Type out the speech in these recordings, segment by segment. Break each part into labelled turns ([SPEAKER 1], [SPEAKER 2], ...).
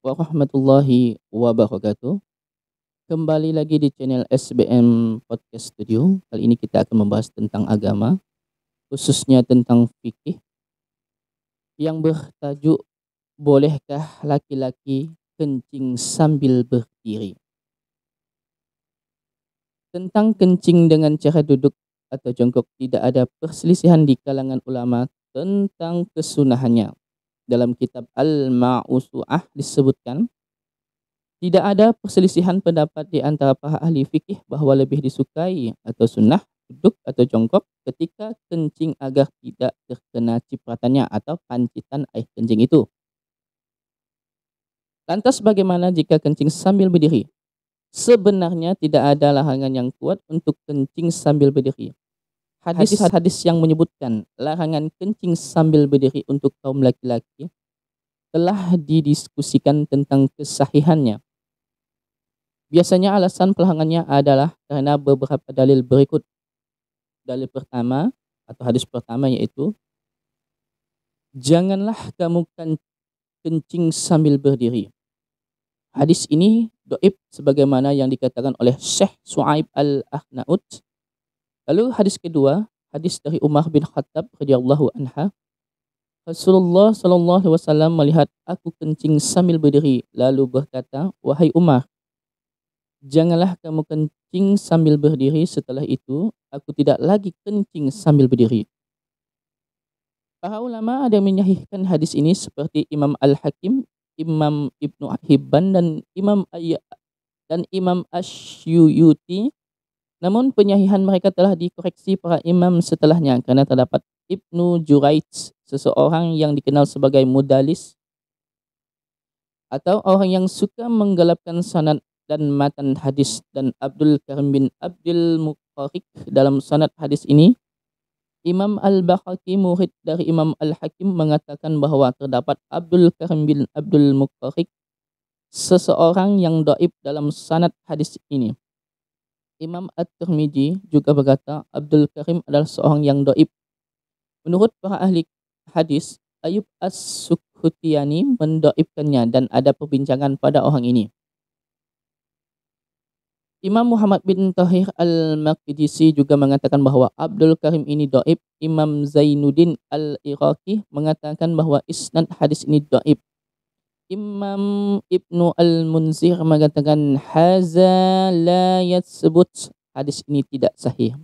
[SPEAKER 1] Warahmatullahi wabarakatuh. Kembali lagi di channel SBM Podcast Studio. Kali ini kita akan membahas tentang agama, khususnya tentang fikih yang bertajuk bolehkah laki-laki kencing sambil berdiri. Tentang kencing dengan cara duduk atau jongkok tidak ada perselisihan di kalangan ulama tentang kesunahannya. Dalam kitab Al-Ma'usu'ah disebutkan tidak ada perselisihan pendapat di antara para ahli fikih bahwa lebih disukai atau sunnah duduk atau jongkok ketika kencing agar tidak terkena cipratannya atau pancitan air kencing itu. Lantas bagaimana jika kencing sambil berdiri? Sebenarnya tidak ada larangan yang kuat untuk kencing sambil berdiri. Hadis-hadis yang menyebutkan larangan kencing sambil berdiri untuk kaum laki-laki telah didiskusikan tentang kesahihannya. Biasanya alasan pelarangannya adalah karena beberapa dalil berikut. Dalil pertama atau hadis pertama yaitu, janganlah kamu kencing sambil berdiri. Hadis ini dhaif sebagaimana yang dikatakan oleh Syekh Su'aib Al-Akhnaut. Lalu hadis kedua, hadis dari Umar bin Khattab radhiyallahu anha. Rasulullah sallallahu alaihi wasallam melihat aku kencing sambil berdiri lalu berkata, "Wahai Umar, janganlah kamu kencing sambil berdiri." Setelah itu, aku tidak lagi kencing sambil berdiri. Para ulama ada yang menyahihkan hadis ini seperti Imam Al-Hakim, Imam Ibnu Hibban dan Imam Asyuyuti. Namun penyahihan mereka telah dikoreksi para imam setelahnya karena terdapat Ibnu Juraij, seseorang yang dikenal sebagai mudalis atau orang yang suka menggelapkan sanad dan matan hadis, dan Abdul Karim bin Abdul Muqarrik dalam sanad hadis ini. Imam Al-Bakhaqi, murid dari Imam Al-Hakim, mengatakan bahwa terdapat Abdul Karim bin Abdul Muqarrik, seseorang yang dhaif dalam sanad hadis ini. Imam At-Tirmidzi juga berkata Abdul Karim adalah seorang yang dhaif. Menurut para ahli hadis, Ayub As-Sukhtiyani mendhaifkannya dan ada perbincangan pada orang ini. Imam Muhammad bin Tahir Al-Maqdisi juga mengatakan bahwa Abdul Karim ini dhaif. Imam Zainuddin Al-Iraqi mengatakan bahwa isnad hadis ini dhaif. Imam Ibnu Al-Munzir mengatakan haza la yatsbut, hadis ini tidak sahih.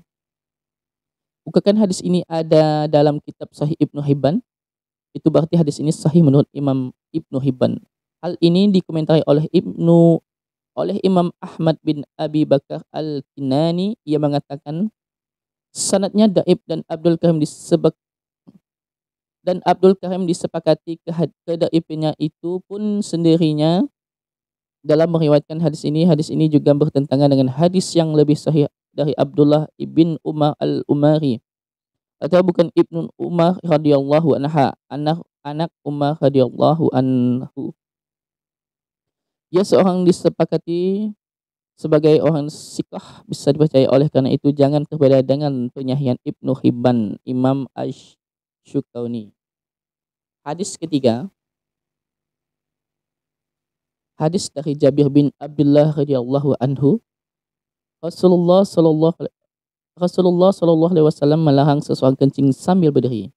[SPEAKER 1] Bukankah hadis ini ada dalam kitab Sahih Ibnu Hibban? Itu berarti hadis ini sahih menurut Imam Ibnu Hibban. Hal ini dikomentari oleh Imam Ahmad bin Abi Bakar Al-Kinani. Ia mengatakan sanadnya dhaif dan Abdul Karim disepakati kedhaifannya itu pun sendirinya dalam meriwayatkan hadis ini. Hadis ini juga bertentangan dengan hadis yang lebih sahih dari Abdullah ibn Umar Al-Umari, atau bukan Ibnu Umar radhiyallahu anha, anak Umar radhiyallahu anhu. Ia seorang disepakati sebagai orang sikah, bisa dipercaya. Oleh karena itu jangan berbeda dengan penyahihan Ibnu Hibban, Imam Asy-Syukauni. Hadis ketiga, hadis dari Jabir bin Abdullah radhiyallahu anhu. Rasulullah sallallahu alaihi wasallam melarang seseorang kencing sambil berdiri.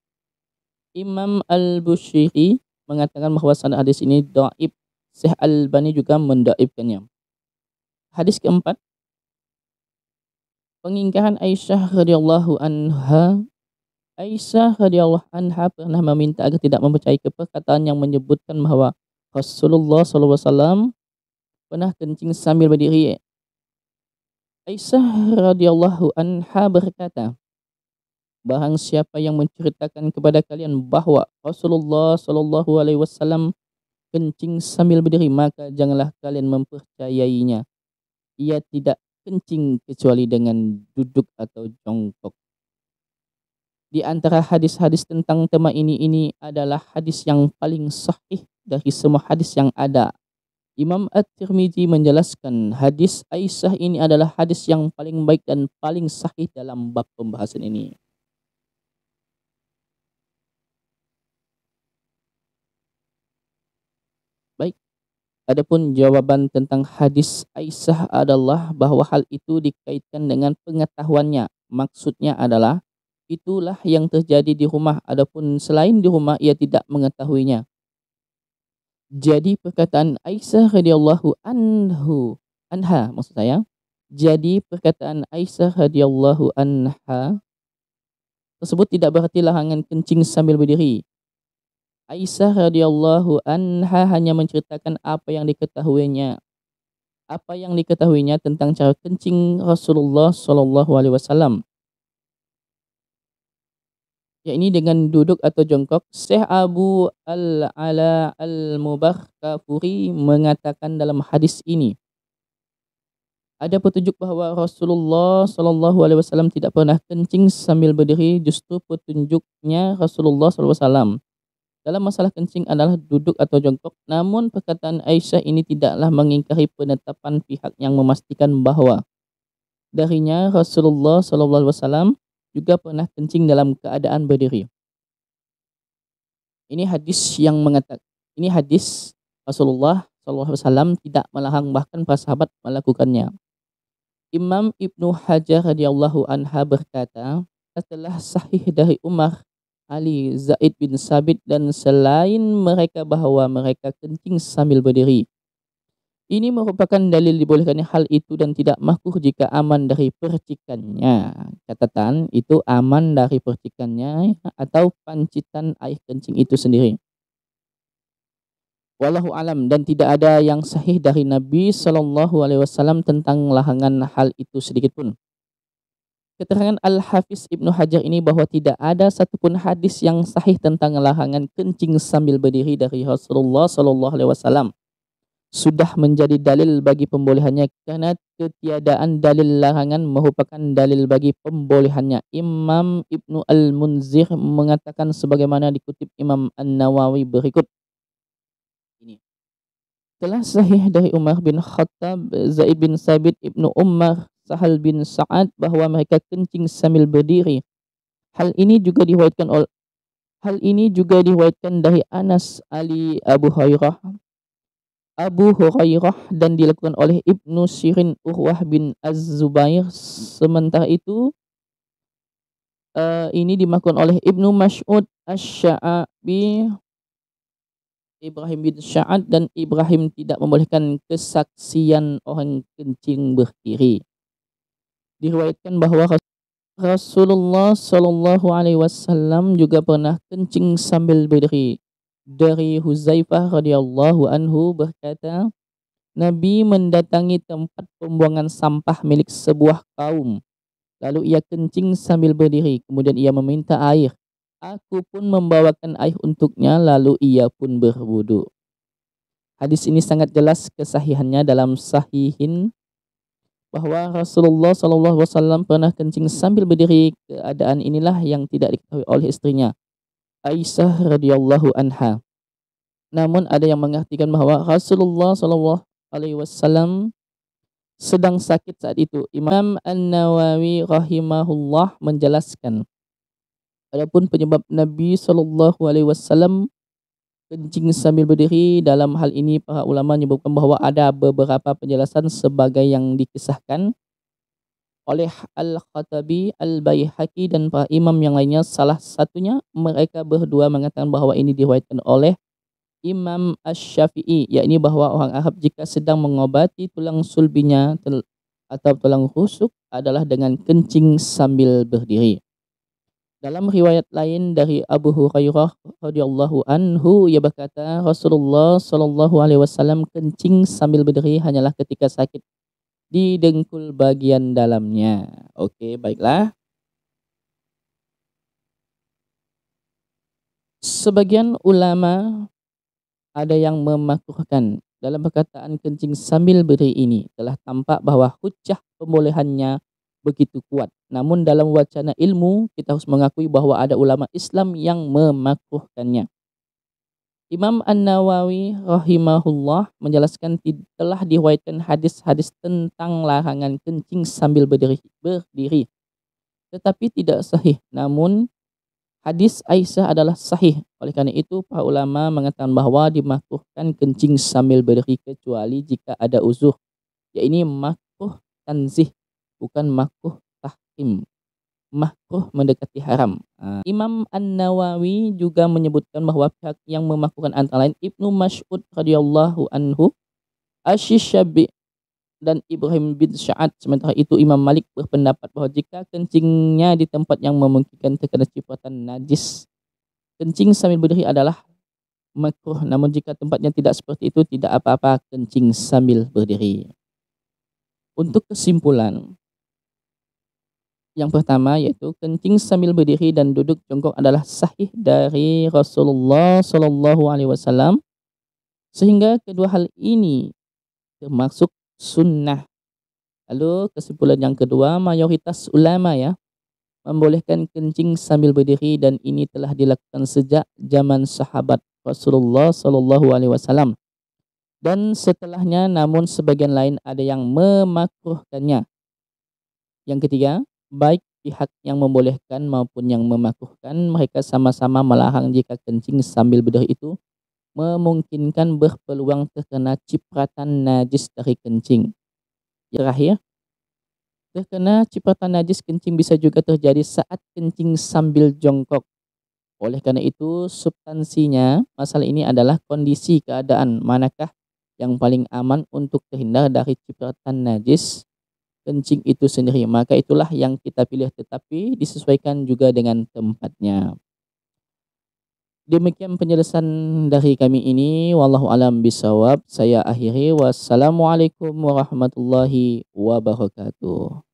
[SPEAKER 1] Imam Al-Bushyri mengatakan bahwa sanad hadis ini dhaif. Syekh Al-Albani juga mendhaifkannya. Hadis keempat, pengingkaran Aisyah radhiyallahu anha. Aisyah radhiyallahu anha pernah meminta agar tidak mempercayai perkataan yang menyebutkan bahwa Rasulullah sallallahu alaihi wasallam pernah kencing sambil berdiri. Aisyah radhiyallahu anha berkata, barang siapa yang menceritakan kepada kalian bahwa Rasulullah sallallahu alaihi wasallam kencing sambil berdiri, maka janganlah kalian mempercayainya. Ia tidak kencing kecuali dengan duduk atau jongkok. Di antara hadis-hadis tentang tema ini adalah hadis yang paling sahih dari semua hadis yang ada. Imam At-Tirmidzi menjelaskan hadis Aisyah ini adalah hadis yang paling baik dan paling sahih dalam bab pembahasan ini. Baik, Adapun jawaban tentang hadis Aisyah adalah bahwa hal itu dikaitkan dengan pengetahuannya. Maksudnya adalah itulah yang terjadi di rumah. Adapun selain di rumah ia tidak mengetahuinya. Jadi perkataan Aisyah radhiyallahu anha maksud saya. Jadi perkataan Aisyah radhiyallahu anha tersebut tidak berarti larangan kencing sambil berdiri. Aisyah radhiyallahu anha hanya menceritakan apa yang diketahuinya tentang cara kencing Rasulullah Shallallahu Alaihi Wasallam. Ya, ini dengan duduk atau jongkok. Syekh Abu Al-Ala Al-Mubarakfuri mengatakan dalam hadis ini ada petunjuk bahwa Rasulullah Shallallahu Alaihi Wasallam tidak pernah kencing sambil berdiri. Justru petunjuknya Rasulullah Shallallahu Alaihi Wasallam dalam masalah kencing adalah duduk atau jongkok. Namun perkataan Aisyah ini tidaklah mengingkari penetapan pihak yang memastikan bahwa darinya Rasulullah Shallallahu Alaihi Wasallam juga pernah kencing dalam keadaan berdiri. Ini hadis Rasulullah Shallallahu Alaihi Wasallam tidak melarang, bahkan para sahabat melakukannya. Imam Ibnu Hajar radhiyallahu anha berkata, setelah sahih dari Umar, Ali, Zaid bin Sabit dan selain mereka bahwa mereka kencing sambil berdiri. Ini merupakan dalil dibolehkannya hal itu dan tidak makruh jika aman dari percikannya. Catatan, itu aman dari percikannya atau pancitan air kencing itu sendiri. Wallahu alam, dan tidak ada yang sahih dari Nabi Shallallahu Alaihi Wasallam tentang larangan hal itu sedikit pun. Keterangan Al-Hafiz Ibnu Hajar ini bahwa tidak ada satupun hadis yang sahih tentang larangan kencing sambil berdiri dari Rasulullah Shallallahu Alaihi Wasallam sudah menjadi dalil bagi pembolehannya, karena ketiadaan dalil larangan merupakan dalil bagi pembolehannya. Imam Ibnu Al-Munzir mengatakan sebagaimana dikutip Imam An-Nawawi berikut. Ini telah sahih dari Umar bin Khattab, Zaid bin Sabit, Ibnu Umar, Sahal bin Sa'ad bahwa mereka kencing sambil berdiri. Hal ini juga diriwayatkan dari Anas, Ali, Abu Hurairah dan dilakukan oleh Ibnu Sirin, Urwah bin Az-Zubair. Sementara itu ini dimakan oleh Ibnu Mas'ud, Asy-Sya'bi, Ibrahim bin Sya'ad, dan Ibrahim tidak membolehkan kesaksian orang kencing berdiri. Diriwayatkan bahwa Rasulullah Shallallahu Alaihi Wasallam juga pernah kencing sambil berdiri. Dari Huzaifah radhiyallahu anhu berkata, Nabi mendatangi tempat pembuangan sampah milik sebuah kaum. Lalu ia kencing sambil berdiri, kemudian ia meminta air. Aku pun membawakan air untuknya, lalu ia pun berwudu. Hadis ini sangat jelas kesahihannya dalam sahihin bahwa Rasulullah SAW pernah kencing sambil berdiri. Keadaan inilah yang tidak diketahui oleh istrinya, Aisyah radhiyallahu anha. Namun ada yang mengartikan bahwa Rasulullah SAW sedang sakit saat itu. Imam An-Nawawi rahimahullah menjelaskan, adapun penyebab Nabi SAW kencing sambil berdiri, dalam hal ini para ulama menyebutkan bahwa ada beberapa penjelasan sebagai yang dikisahkan oleh Al-Khattabi, Al-Baihaqi dan para imam yang lainnya. Salah satunya mereka berdua mengatakan bahwa ini diriwayatkan oleh Imam Asy-Syafi'i, yakni bahwa orang Arab jika sedang mengobati tulang sulbinya atau tulang rusuk adalah dengan kencing sambil berdiri. Dalam riwayat lain dari Abu Hurairah radhiyallahu anhu, ia berkata, Rasulullah Shallallahu Alaihi Wasallam kencing sambil berdiri hanyalah ketika sakit di dengkul bagian dalamnya. Oke, baiklah. Sebagian ulama ada yang memakruhkan. Dalam perkataan kencing sambil berdiri ini telah tampak bahwa hujjah pembolehannya begitu kuat. Namun dalam wacana ilmu kita harus mengakui bahwa ada ulama Islam yang memakruhkannya. Imam An-Nawawi rahimahullah menjelaskan telah diriwayatkan hadis-hadis tentang larangan kencing sambil berdiri, tetapi tidak sahih. Namun Hadis Aisyah adalah sahih. Oleh karena itu, para ulama mengatakan bahwa dimakruhkan kencing sambil berdiri kecuali jika ada uzur. Yaitu makruh tanzih, bukan makruh tahrim. Makruh mendekati haram. Imam An-Nawawi juga menyebutkan bahwa pihak yang memakruhkan antara lain Ibnu Mas'ud radhiyallahu anhu, Asy-Syafi'i dan Ibrahim bin Sa'ad. Sementara itu Imam Malik berpendapat bahwa jika kencingnya di tempat yang memungkinkan terkena cipratan najis, kencing sambil berdiri adalah makruh. Namun jika tempatnya tidak seperti itu, tidak apa-apa kencing sambil berdiri. Untuk kesimpulan, yang pertama yaitu kencing sambil berdiri dan duduk jongkok adalah sahih dari Rasulullah Shallallahu Alaihi Wasallam, sehingga kedua hal ini termasuk sunnah. Lalu kesimpulan yang kedua, mayoritas ulama ya membolehkan kencing sambil berdiri dan ini telah dilakukan sejak zaman sahabat Rasulullah Shallallahu Alaihi Wasallam dan setelahnya, namun sebagian lain ada yang memakruhkannya. Yang ketiga, baik pihak yang membolehkan maupun yang memakruhkan, mereka sama-sama melarang jika kencing sambil berdiri itu memungkinkan berpeluang terkena cipratan najis dari kencing. Terakhir, terkena cipratan najis kencing bisa juga terjadi saat kencing sambil jongkok. Oleh karena itu, substansinya masalah ini adalah kondisi keadaan manakah yang paling aman untuk terhindar dari cipratan najis kencing itu sendiri. Maka itulah yang kita pilih, tetapi disesuaikan juga dengan tempatnya. Demikian penjelasan dari kami ini. Wallahu alam bisawab. Saya akhiri. Wassalamualaikum warahmatullahi wabarakatuh.